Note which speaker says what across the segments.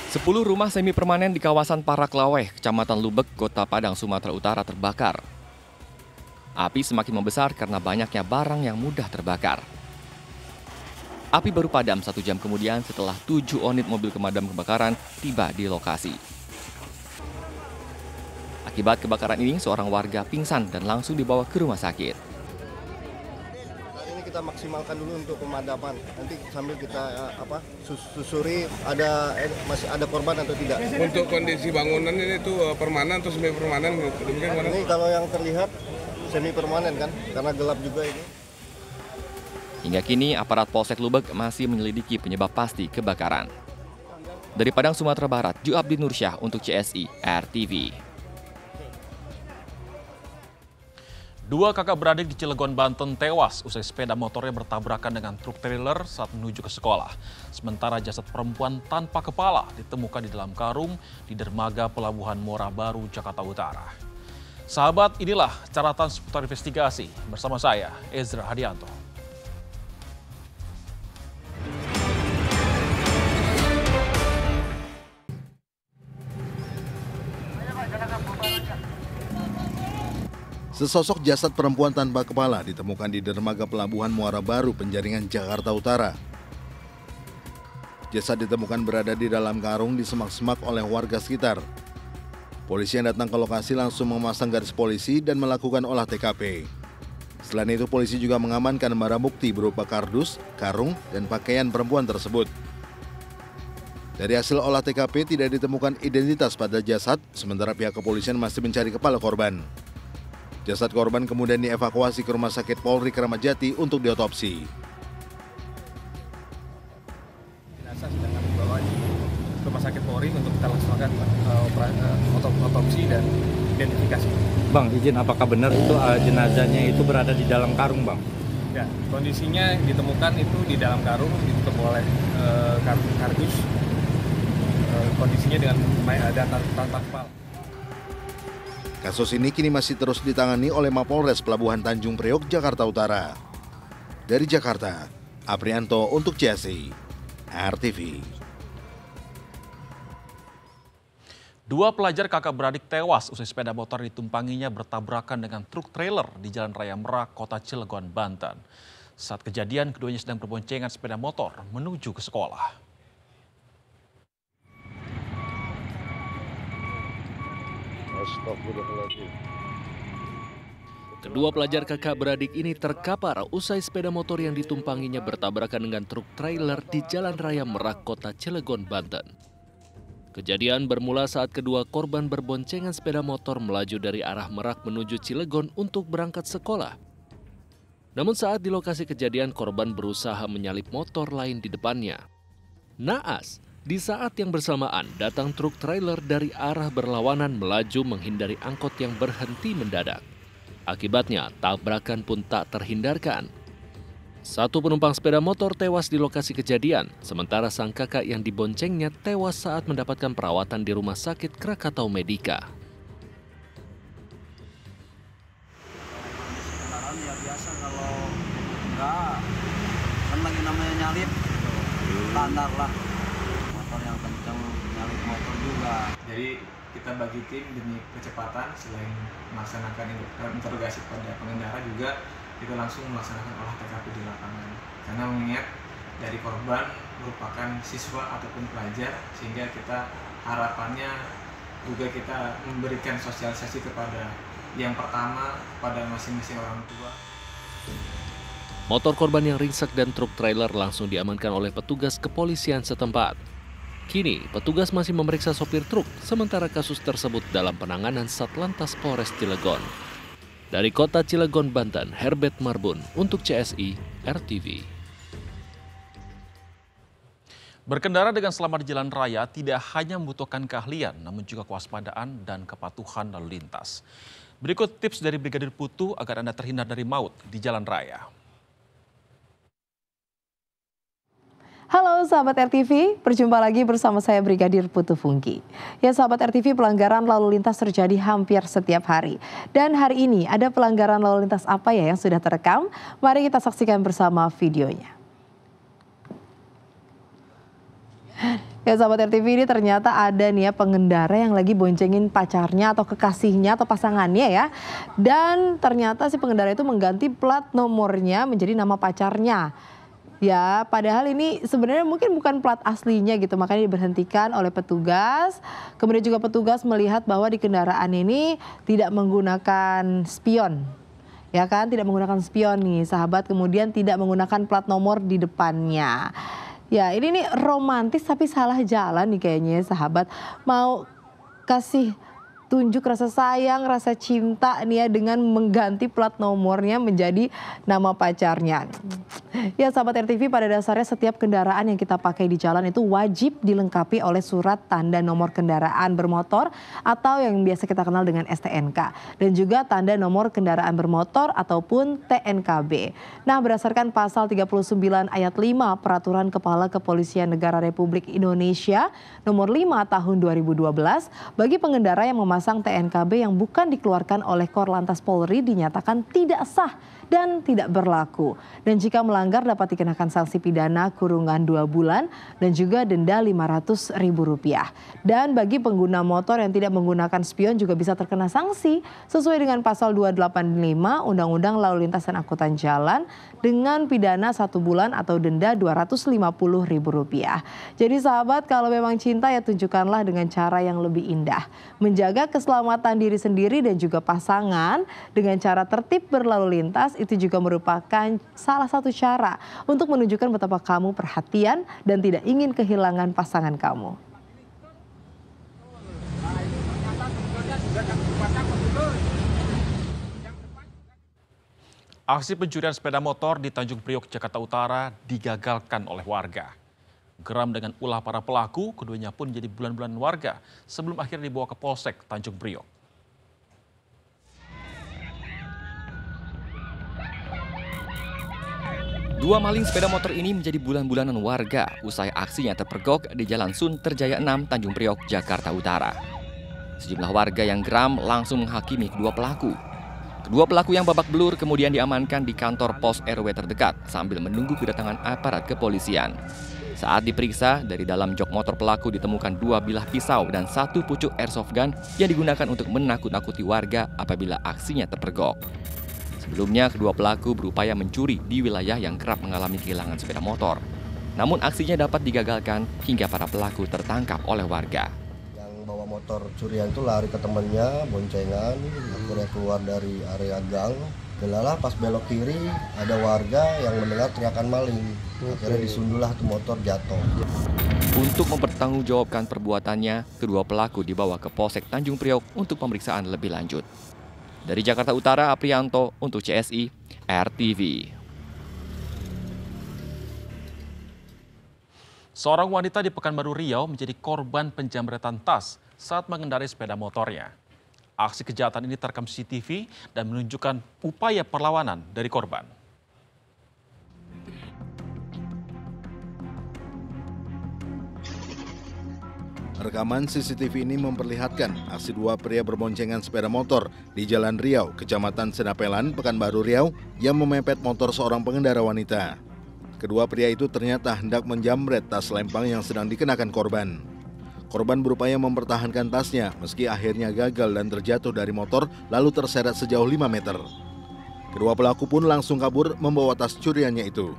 Speaker 1: 10 rumah semi permanen di kawasan Paraklaweh, Kecamatan Lubek, Kota Padang, Sumatera Utara terbakar. Api semakin membesar karena banyaknya barang yang mudah terbakar. Api baru padam 1 jam kemudian setelah 7 unit mobil pemadam kebakaran tiba di lokasi. Akibat kebakaran ini, seorang warga pingsan dan langsung dibawa ke rumah sakit.
Speaker 2: Kita maksimalkan dulu untuk pemadaman. Nanti sambil kita susuri masih ada korban atau tidak.
Speaker 3: Untuk kondisi bangunan ini itu permanen atau semi permanen?
Speaker 2: Ini kalau yang terlihat semi permanen kan, karena gelap juga ini.
Speaker 1: Hingga kini aparat Polsek Lubek masih menyelidiki penyebab pasti kebakaran. Dari Padang, Sumatera Barat, Juabdi Nursyah untuk CSI RTV.
Speaker 4: 2 kakak beradik di Cilegon, Banten tewas usai sepeda motornya bertabrakan dengan truk trailer saat menuju ke sekolah. Sementara jasad perempuan tanpa kepala ditemukan di dalam karung di dermaga Pelabuhan Muara Baru, Jakarta Utara. Sahabat, inilah caratan seputar investigasi bersama saya, Ezra Hadianto.
Speaker 5: Sesosok jasad perempuan tanpa kepala ditemukan di dermaga Pelabuhan Muara Baru, Penjaringan, Jakarta Utara. Jasad ditemukan berada di dalam karung di semak-semak oleh warga sekitar. Polisi yang datang ke lokasi langsung memasang garis polisi dan melakukan olah TKP. Selain itu, polisi juga mengamankan barang bukti berupa kardus, karung, dan pakaian perempuan tersebut. Dari hasil olah TKP tidak ditemukan identitas pada jasad, sementara pihak kepolisian masih mencari kepala korban. Jasad korban kemudian dievakuasi ke Rumah Sakit Polri Kramat Jati untuk diotopsi.
Speaker 6: Jenazah sedang kami bawa di Rumah Sakit Polri untuk kita laksanakan otopsi dan identifikasi.
Speaker 7: Bang, izin, apakah benar itu jenazahnya itu berada di dalam karung, Bang?
Speaker 6: Ya, kondisinya ditemukan itu di dalam karung, ditutup oleh kardus. Kondisinya dengan tanpa kepala.
Speaker 5: Kasus ini kini masih terus ditangani oleh Mapolres Pelabuhan Tanjung Priok, Jakarta Utara. Dari Jakarta, Aprianto untuk CSI RTV.
Speaker 4: 2 pelajar kakak beradik tewas usai sepeda motor ditumpanginya bertabrakan dengan truk trailer di Jalan Raya Merak, Kota Cilegon, Banten. Saat kejadian, keduanya sedang berboncengan sepeda motor menuju ke sekolah.
Speaker 8: Kedua pelajar kakak beradik ini terkapar usai sepeda motor yang ditumpanginya bertabrakan dengan truk trailer di Jalan Raya Merak, Kota Cilegon, Banten. Kejadian bermula saat kedua korban berboncengan sepeda motor melaju dari arah Merak menuju Cilegon untuk berangkat sekolah. Namun saat di lokasi kejadian, korban berusaha menyalip motor lain di depannya. Naas, di saat yang bersamaan datang truk trailer dari arah berlawanan melaju menghindari angkot yang berhenti mendadak. Akibatnya, tabrakan pun tak terhindarkan. 1 penumpang sepeda motor tewas di lokasi kejadian, sementara sang kakak yang diboncengnya tewas saat mendapatkan perawatan di Rumah Sakit Krakatau Medika.
Speaker 9: Ya biasa kalau enggak, kan lagi namanya nyalip, standar lah. Motor yang kencang, nyalip motor juga. Jadi kita bagi tim demi kecepatan, selain melaksanakan interogasi pada pengendara juga kita langsung melaksanakan olah TKP di lapangan. Karena mengingat dari korban merupakan siswa ataupun pelajar, sehingga kita harapannya juga kita memberikan sosialisasi kepada yang pertama pada masing-masing orang tua.
Speaker 8: Motor korban yang ringsek dan truk trailer langsung diamankan oleh petugas kepolisian setempat. Kini, petugas masih memeriksa sopir truk, sementara kasus tersebut dalam penanganan Satlantas Polres Cilegon. Dari Kota Cilegon, Banten, Herbert Marbun untuk CSI RTV.
Speaker 4: Berkendara dengan selamat di jalan raya tidak hanya membutuhkan keahlian, namun juga kewaspadaan dan kepatuhan lalu lintas. Berikut tips dari Brigadir Putu agar Anda terhindar dari maut di jalan raya.
Speaker 10: Halo sahabat RTV, berjumpa lagi bersama saya Brigadir Putu Fungki. Ya sahabat RTV, pelanggaran lalu lintas terjadi hampir setiap hari. Dan hari ini ada pelanggaran lalu lintas apa ya yang sudah terekam? Mari kita saksikan bersama videonya. Ya sahabat RTV, ini ternyata ada nih ya pengendara yang lagi boncengin pacarnya atau kekasihnya atau pasangannya ya. Dan ternyata si pengendara itu mengganti plat nomornya menjadi nama pacarnya. Ya, padahal ini sebenarnya mungkin bukan plat aslinya gitu, makanya diberhentikan oleh petugas. Kemudian juga petugas melihat bahwa di kendaraan ini tidak menggunakan spion. Ya kan, tidak menggunakan spion nih sahabat, kemudian tidak menggunakan plat nomor di depannya. Ya, ini nih romantis tapi salah jalan nih kayaknya sahabat. Mau kasih tunjuk rasa sayang, rasa cinta nih ya dengan mengganti plat nomornya menjadi nama pacarnya. Ya sahabat RTV, pada dasarnya setiap kendaraan yang kita pakai di jalan itu wajib dilengkapi oleh surat tanda nomor kendaraan bermotor atau yang biasa kita kenal dengan STNK. Dan juga tanda nomor kendaraan bermotor ataupun TNKB. Nah, berdasarkan pasal 39 ayat 5 Peraturan Kepala Kepolisian Negara Republik Indonesia nomor 5 tahun 2012, bagi pengendara yang memasang TNKB yang bukan dikeluarkan oleh Korlantas Polri dinyatakan tidak sah dan tidak berlaku. Dan jika melanggar dapat dikenakan sanksi pidana kurungan 2 bulan dan juga denda Rp500.000. Dan bagi pengguna motor yang tidak menggunakan spion juga bisa terkena sanksi sesuai dengan pasal 285 Undang-Undang Lalu Lintas dan Angkutan Jalan dengan pidana 1 bulan atau denda Rp250.000. Jadi sahabat, kalau memang cinta ya tunjukkanlah dengan cara yang lebih indah. Menjaga keselamatan diri sendiri dan juga pasangan dengan cara tertib berlalu lintas itu juga merupakan salah satu cara untuk menunjukkan betapa kamu perhatian dan tidak ingin kehilangan pasangan kamu.
Speaker 4: Aksi pencurian sepeda motor di Tanjung Priok, Jakarta Utara digagalkan oleh warga. Geram dengan ulah para pelaku, keduanya pun jadi bulan-bulan warga sebelum akhirnya dibawa ke Polsek Tanjung Priok.
Speaker 1: Dua maling sepeda motor ini menjadi bulan-bulanan warga usai aksinya terpergok di Jalan Sunterjaya 6, Tanjung Priok, Jakarta Utara. Sejumlah warga yang geram langsung menghakimi kedua pelaku. Kedua pelaku yang babak belur kemudian diamankan di kantor pos RW terdekat sambil menunggu kedatangan aparat kepolisian. Saat diperiksa, dari dalam jok motor pelaku ditemukan 2 bilah pisau dan 1 pucuk airsoft gun yang digunakan untuk menakut-nakuti warga apabila aksinya terpergok. Sebelumnya, kedua pelaku berupaya mencuri di wilayah yang kerap mengalami kehilangan sepeda motor. Namun aksinya dapat digagalkan hingga para pelaku tertangkap oleh warga.
Speaker 2: Yang bawa motor curian itu lari ke temannya, boncengan, akhirnya keluar dari area gang. Delalah pas belok kiri ada warga yang mendengar teriakan maling. Akhirnya disundulah tuh motor jatuh.
Speaker 1: Untuk mempertanggungjawabkan perbuatannya, kedua pelaku dibawa ke Polsek Tanjung Priok untuk pemeriksaan lebih lanjut. Dari Jakarta Utara, Aprianto untuk CSI RTV.
Speaker 4: Seorang wanita di Pekanbaru Riau menjadi korban penjamretan tas saat mengendarai sepeda motornya. Aksi kejahatan ini terekam CCTV dan menunjukkan upaya perlawanan dari korban.
Speaker 5: Rekaman CCTV ini memperlihatkan aksi dua pria berboncengan sepeda motor di Jalan Riau, Kecamatan Senapelan, Pekanbaru Riau, yang memepet motor seorang pengendara wanita. Kedua pria itu ternyata hendak menjamret tas lempang yang sedang dikenakan korban. Korban berupaya mempertahankan tasnya meski akhirnya gagal dan terjatuh dari motor lalu terseret sejauh 5 meter. Kedua pelaku pun langsung kabur membawa tas curiannya itu.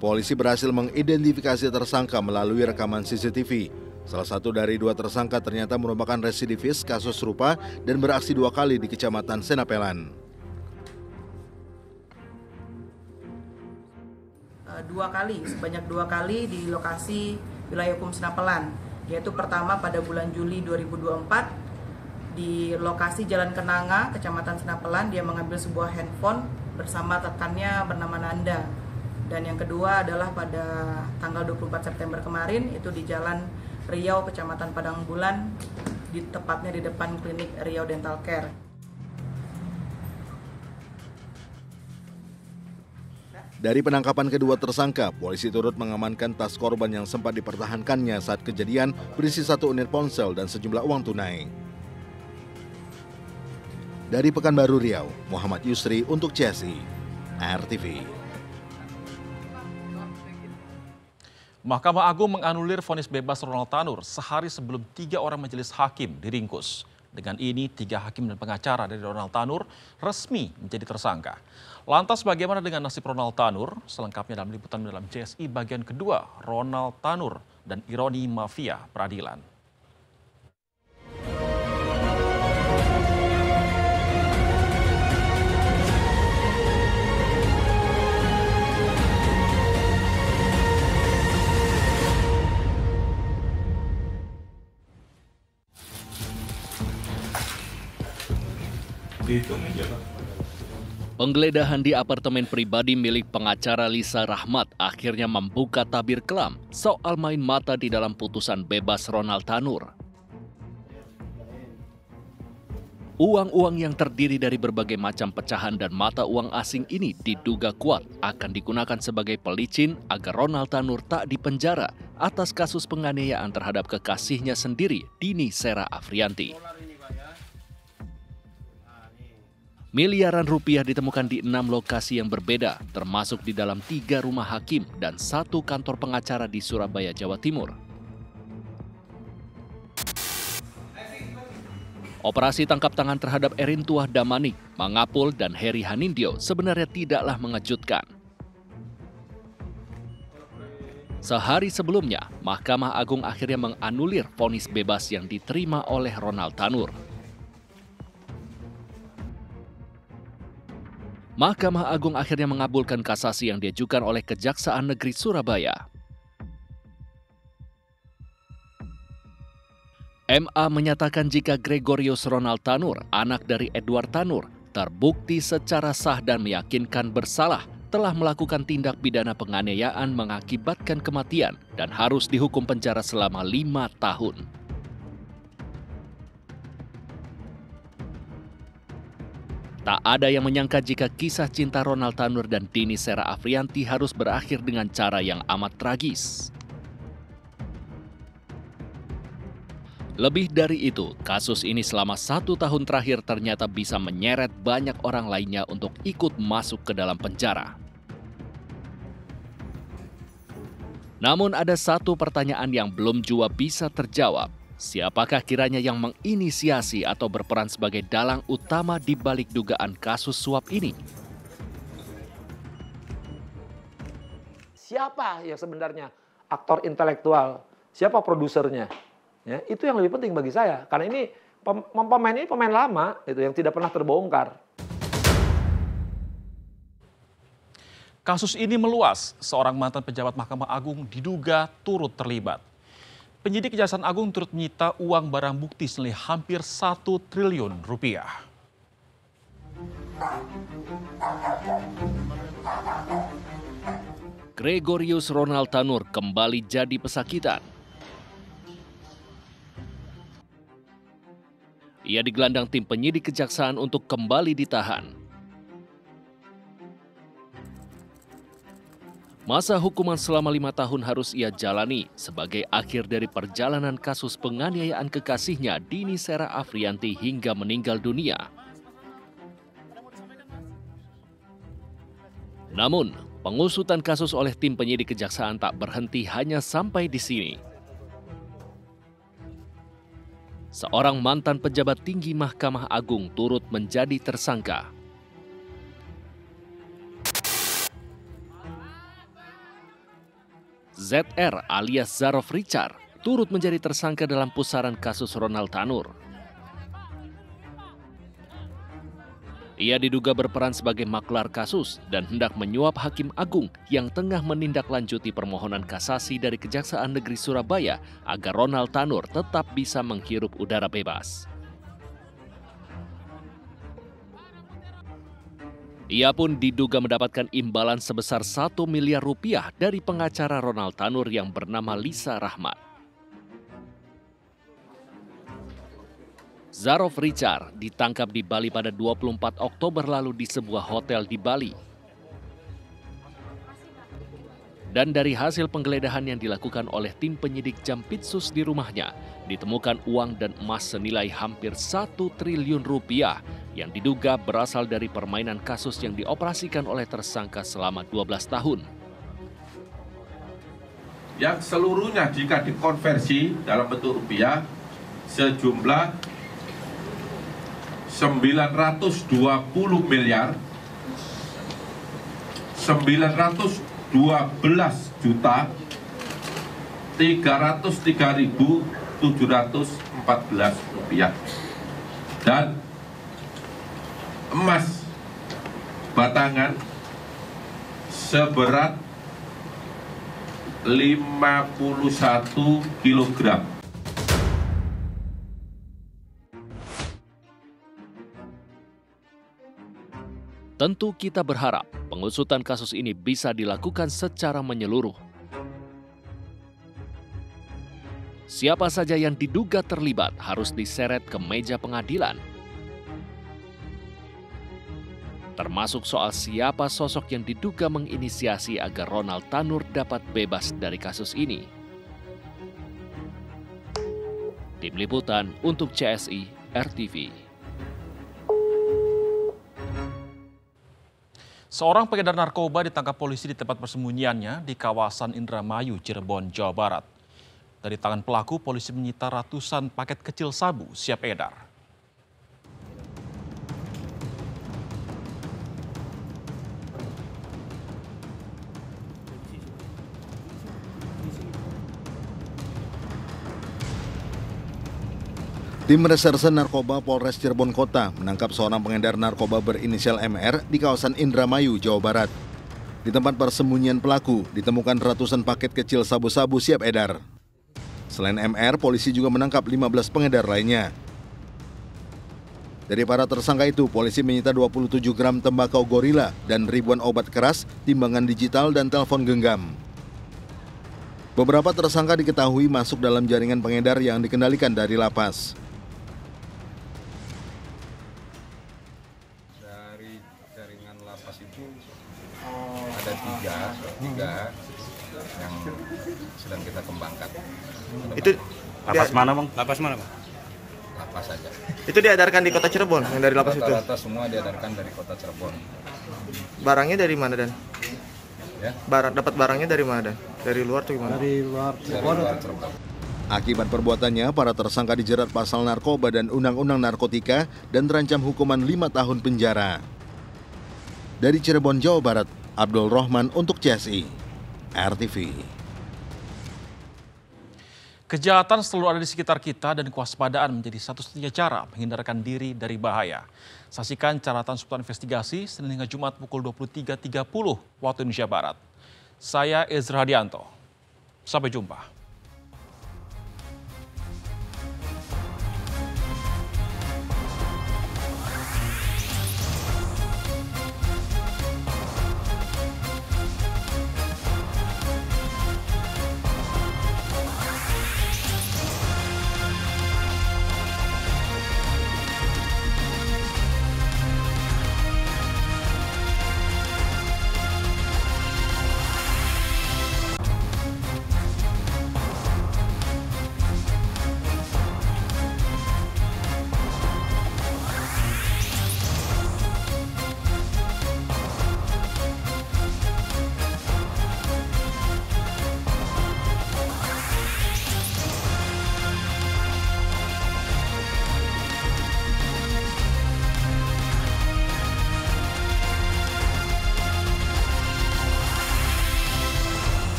Speaker 5: Polisi berhasil mengidentifikasi tersangka melalui rekaman CCTV. Salah satu dari 2 tersangka ternyata merupakan residivis kasus serupa dan beraksi 2 kali di Kecamatan Senapelan.
Speaker 11: 2 kali, sebanyak 2 kali di lokasi wilayah hukum Senapelan, yaitu pertama pada bulan Juli 2024 di lokasi Jalan Kenanga, Kecamatan Senapelan, dia mengambil sebuah handphone bersama rekannya bernama Nanda. Dan yang kedua adalah pada tanggal 24 September kemarin, itu di Jalan Riau, Kecamatan Padang Bulan, tepatnya di depan klinik Riau Dental Care.
Speaker 5: Dari penangkapan kedua tersangka, polisi turut mengamankan tas korban yang sempat dipertahankannya saat kejadian berisi 1 unit ponsel dan sejumlah uang tunai. Dari Pekanbaru Riau, Muhammad Yusri untuk CSI RTV.
Speaker 4: Mahkamah Agung menganulir vonis bebas Ronald Tanur sehari sebelum 3 orang majelis hakim diringkus. Dengan ini, 3 hakim dan pengacara dari Ronald Tanur resmi menjadi tersangka. Lantas bagaimana dengan nasib Ronald Tanur? Selengkapnya dalam liputan dalam JSI bagian kedua, Ronald Tanur dan ironi mafia peradilan.
Speaker 8: Penggeledahan di apartemen pribadi milik pengacara Lisa Rahmat akhirnya membuka tabir kelam soal main mata di dalam putusan bebas Ronald Tanur. Uang-uang yang terdiri dari berbagai macam pecahan dan mata uang asing ini diduga kuat akan digunakan sebagai pelicin agar Ronald Tanur tak dipenjara atas kasus penganiayaan terhadap kekasihnya sendiri, Dini Sera Afrianti. Miliaran rupiah ditemukan di 6 lokasi yang berbeda, termasuk di dalam 3 rumah hakim dan 1 kantor pengacara di Surabaya, Jawa Timur. Operasi tangkap tangan terhadap Erin Tuah Damanik, Mangapul, dan Heri Hanindyo sebenarnya tidaklah mengejutkan. Sehari sebelumnya, Mahkamah Agung akhirnya menganulir vonis bebas yang diterima oleh Ronald Tanur. Mahkamah Agung akhirnya mengabulkan kasasi yang diajukan oleh Kejaksaan Negeri Surabaya. MA menyatakan jika Gregorius Ronald Tanur, anak dari Edward Tanur, terbukti secara sah dan meyakinkan bersalah telah melakukan tindak pidana penganiayaan mengakibatkan kematian dan harus dihukum penjara selama 5 tahun. Tak ada yang menyangka jika kisah cinta Ronald Tanur dan Dini Sera Afrianti harus berakhir dengan cara yang amat tragis. Lebih dari itu, kasus ini selama 1 tahun terakhir ternyata bisa menyeret banyak orang lainnya untuk ikut masuk ke dalam penjara. Namun ada satu pertanyaan yang belum jua bisa terjawab. Siapakah kiranya yang menginisiasi atau berperan sebagai dalang utama di balik dugaan kasus suap ini?
Speaker 12: Siapa yang sebenarnya aktor intelektual? Siapa produsernya? Ya, itu yang lebih penting bagi saya. Karena ini pemain ini pemain lama itu yang tidak pernah terbongkar.
Speaker 4: Kasus ini meluas. Seorang mantan pejabat Mahkamah Agung diduga turut terlibat. Penyidik Kejaksaan Agung turut menyita uang barang bukti senilai hampir 1 triliun rupiah.
Speaker 8: Gregorius Ronald Tanur kembali jadi pesakitan. Ia digelandang tim penyidik kejaksaan untuk kembali ditahan. Masa hukuman selama 5 tahun harus ia jalani sebagai akhir dari perjalanan kasus penganiayaan kekasihnya Dini Sera Afrianti hingga meninggal dunia. Namun, pengusutan kasus oleh tim penyidik kejaksaan tak berhenti hanya sampai di sini. Seorang mantan pejabat tinggi Mahkamah Agung turut menjadi tersangka. ZR alias Zarof Richard turut menjadi tersangka dalam pusaran kasus Ronald Tanur. Ia diduga berperan sebagai maklar kasus dan hendak menyuap Hakim Agung yang tengah menindaklanjuti permohonan kasasi dari Kejaksaan Negeri Surabaya agar Ronald Tanur tetap bisa menghirup udara bebas. Ia pun diduga mendapatkan imbalan sebesar 1 miliar rupiah dari pengacara Ronald Tanur yang bernama Lisa Rahmat. Zarof Richard ditangkap di Bali pada 24 Oktober lalu di sebuah hotel di Bali. Dan dari hasil penggeledahan yang dilakukan oleh tim penyidik Jampitsus di rumahnya, ditemukan uang dan emas senilai hampir 1 triliun rupiah yang diduga berasal dari permainan kasus yang dioperasikan oleh tersangka selama 12 tahun.
Speaker 13: yang seluruhnya jika dikonversi dalam bentuk rupiah sejumlah 920 miliar 912 juta 303.714 rupiah, dan emas batangan seberat 51 kilogram.
Speaker 8: Tentu kita berharap pengusutan kasus ini bisa dilakukan secara menyeluruh. Siapa saja yang diduga terlibat harus diseret ke meja pengadilan. Termasuk soal siapa sosok yang diduga menginisiasi agar Ronald Tanur dapat bebas dari kasus ini. Tim Liputan untuk CSI RTV.
Speaker 4: Seorang pengedar narkoba ditangkap polisi di tempat persembunyiannya di kawasan Indramayu, Cirebon, Jawa Barat. Dari tangan pelaku, polisi menyita ratusan paket kecil sabu siap edar.
Speaker 5: Tim Reserse Narkoba Polres Cirebon Kota menangkap seorang pengedar narkoba berinisial MR di kawasan Indramayu, Jawa Barat. Di tempat persembunyian pelaku ditemukan ratusan paket kecil sabu-sabu siap edar. Selain MR, polisi juga menangkap 15 pengedar lainnya. Dari para tersangka itu, polisi menyita 27 gram tembakau gorila dan ribuan obat keras, timbangan digital, dan telepon genggam. Beberapa tersangka diketahui masuk dalam jaringan pengedar yang dikendalikan dari lapas.
Speaker 14: Ada tiga yang sedang kita kembangkan.
Speaker 15: Itu
Speaker 7: lapas mana, Bang?
Speaker 14: Lapas mana, Bang? Lapas saja.
Speaker 15: Itu diedarkan di kota Cirebon, yang dari lapas itu?
Speaker 14: Rata-rata semua diedarkan dari kota Cirebon.
Speaker 15: Barangnya dari mana, Dan?
Speaker 14: Ya?
Speaker 15: Dapat barangnya dari mana, Dan? Dari luar atau gimana?
Speaker 14: Dari luar Cirebon.
Speaker 5: Akibat perbuatannya, para tersangka dijerat pasal narkoba dan undang-undang narkotika dan terancam hukuman 5 tahun penjara. Dari Cirebon, Jawa Barat, Abdul Rohman untuk CSI RTV.
Speaker 4: Kejahatan selalu ada di sekitar kita dan kewaspadaan menjadi satu-satunya cara menghindarkan diri dari bahaya. Saksikan catatan Seputar Investigasi Senin hingga Jumat pukul 23.30 waktu Indonesia Barat. Saya Ezra Hadianto. Sampai jumpa.